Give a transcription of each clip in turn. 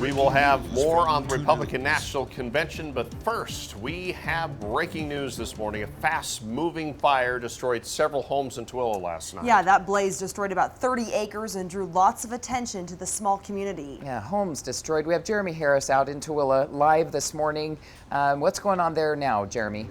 We will have more on the Republican National Convention, but first, we have breaking news this morning. A fast-moving fire destroyed several homes in Tooele last night. Yeah, that blaze destroyed about 30 acres and drew lots of attention to the small community. Yeah, homes destroyed. We have Jeremy Harris out in Tooele live this morning. What's going on there now, Jeremy?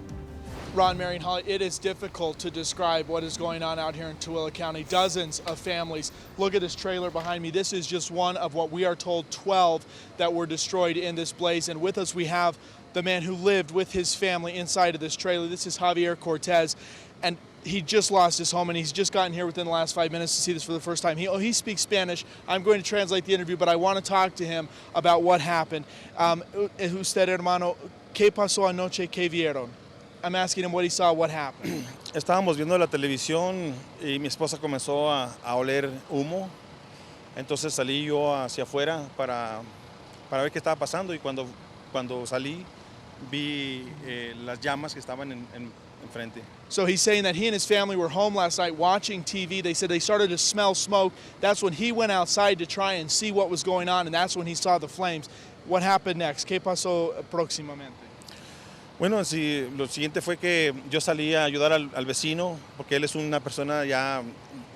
Ron, Mary, and Holly, it is difficult to describe what is going on out here in Tooele County. Dozens of families. Look at this trailer behind me. This is just one of what we are told 12 that were destroyed in this blaze. And with us we have the man who lived with his family inside of this trailer. This is Javier Cortez. And he just lost his home, and he's just gotten here within the last 5 minutes to see this for the first time. He speaks Spanish. I'm going to translate the interview, but I want to talk to him about what happened. Usted, hermano, ¿qué pasó anoche que vieron? I'm asking him what he saw, what happened. Estábamos viendo la televisión y mi esposa comenzó a oler humo. Entonces salí yo hacia afuera para ver qué estaba pasando, y cuando salí vi las llamas que estaban enfrente. So he's saying that he and his family were home last night watching TV. They said they started to smell smoke. That's when he went outside to try and see what was going on, and that's when he saw the flames. What happened next? ¿Qué pasó próximamente? Bueno, sí, lo siguiente fue que yo salí a ayudar al vecino, porque él es una persona ya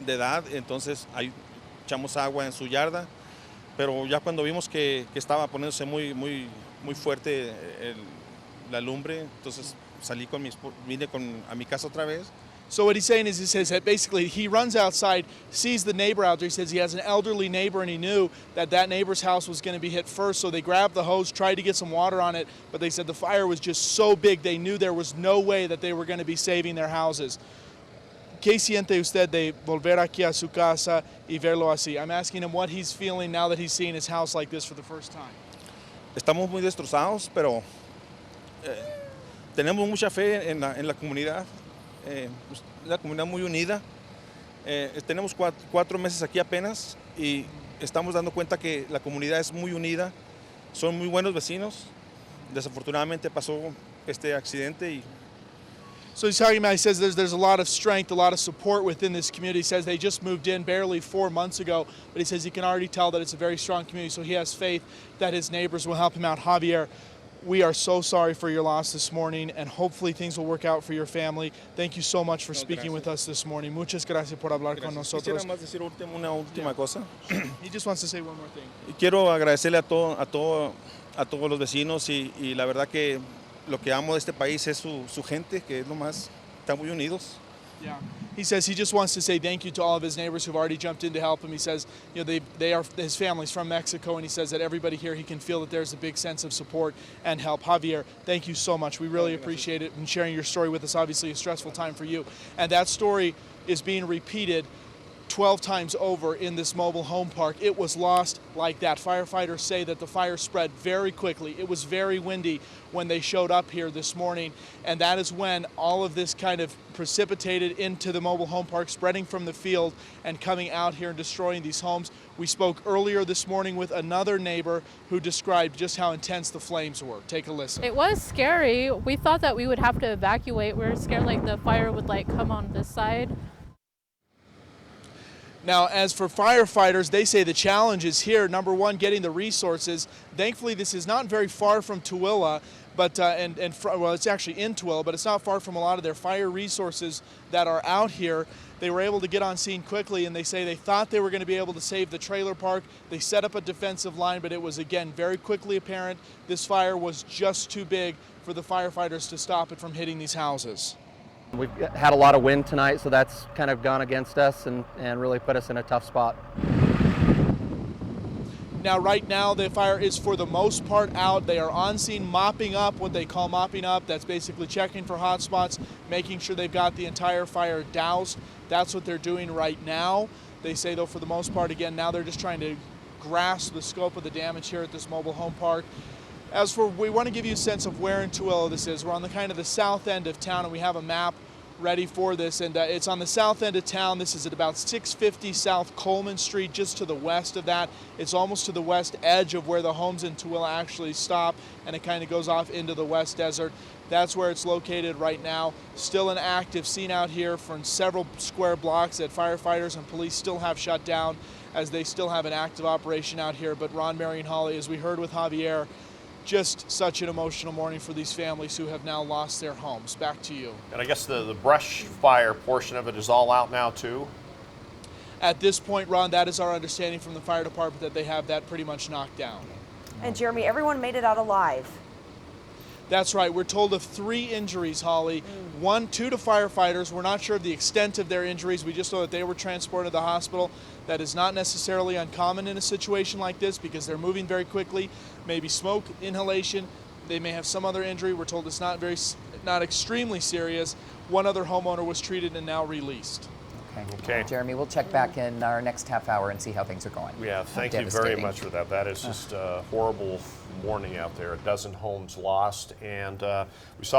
de edad, entonces ahí echamos agua en su yarda, pero ya cuando vimos que estaba poniéndose muy fuerte la lumbre, entonces salí vine a mi casa otra vez. So what he's saying is, he says that basically he runs outside, sees the neighbor out there. He says he has an elderly neighbor, and he knew that neighbor's house was going to be hit first. So they grabbed the hose, tried to get some water on it, but they said the fire was just so big they knew there was no way that they were going to be saving their houses. ¿Qué siente usted de volver aquí a su casa y verlo así? I'm asking him what he's feeling now that he's seeing his house like this for the first time. Estamos muy destrozados, pero tenemos mucha fe en la comunidad. La comunidad muy unida. Tenemos 4 meses aquí apenas y estamos dando cuenta que la comunidad es muy unida. Son muy buenos vecinos. Desafortunadamente pasó este accidente y So he's talking about, he says there's a lot of strength, a lot of support within this community. He says they just moved in barely 4 months ago, but he says he can already tell that it's a very strong community, so he has faith that his neighbors will help him out. Javier, we are so sorry for your loss this morning, and hopefully things will work out for your family. Thank you so much for speaking with us this morning. Muchas gracias por hablar con nosotros. Quisiera más decir una última cosa. He just wants to say one more thing. Y quiero agradecerle a todos los vecinos y la verdad que lo que amo de este país es su gente, que es lo más, están muy unidos. Yeah. He says he just wants to say thank you to all of his neighbors who've already jumped in to help him. He says, you know, they are, his family's from Mexico, and he says that everybody here, he can feel that there's a big sense of support and help. Javier, thank you so much. We really appreciate it and sharing your story with us. Obviously a stressful time for you. And that story is being repeated 12 times over in this mobile home park. It was lost like that. Firefighters say that the fire spread very quickly. It was very windy when they showed up here this morning, and that is when all of this kind of precipitated into the mobile home park, spreading from the field and coming out here and destroying these homes. We spoke earlier this morning with another neighbor who described just how intense the flames were. Take a listen. It was scary. We thought that we would have to evacuate. We were scared like the fire would come on this side. Now, as for firefighters, they say the challenge is here. Number one, getting the resources. Thankfully, this is not very far from Tooele, but well, it's actually in Tooele, but it's not far from a lot of their fire resources that are out here. They were able to get on scene quickly, and they say they thought they were going to be able to save the trailer park. They set up a defensive line, but it was, again, very quickly apparent this fire was just too big for the firefighters to stop it from hitting these houses. We've had a lot of wind tonight, so that's kind of gone against us and really put us in a tough spot. Now, right now, the fire is for the most part out. They are on scene mopping up, what they call mopping up. That's basically checking for hot spots, making sure they've got the entire fire doused. That's what they're doing right now. They say, though, for the most part, again, now they're just trying to grasp the scope of the damage here at this mobile home park. As for, we want to give you a sense of where in Tooele this is. We're on the kind of the south end of town, and we have a map ready for this, and it's on the south end of town. This is at about 650 South Coleman Street, just to the west of that. It's almost to the west edge of where the homes in Tooele actually stop, and it kind of goes off into the West Desert. That's where it's located right now. Still an active scene out here from several square blocks that firefighters and police still have shut down, as they still have an active operation out here. But Ron, Mary, and Holly, as we heard with Javier, just such an emotional morning for these families who have now lost their homes. Back to you. And I guess the brush fire portion of it is all out now too? At this point, Ron, that is our understanding from the fire department, that they have that pretty much knocked down. And Jeremy, everyone made it out alive. That's right. We're told of 3 injuries, Holly. 2 to firefighters. We're not sure of the extent of their injuries. We just know that they were transported to the hospital. That is not necessarily uncommon in a situation like this, because they're moving very quickly. Maybe smoke inhalation. They may have some other injury. We're told it's not extremely serious. 1 other homeowner was treated and now released. Okay. Jeremy, we'll check back in our next half hour and see how things are going. Yeah, thank you very Devastating. much for that. That is just a horrible morning out there. A dozen homes lost, and we saw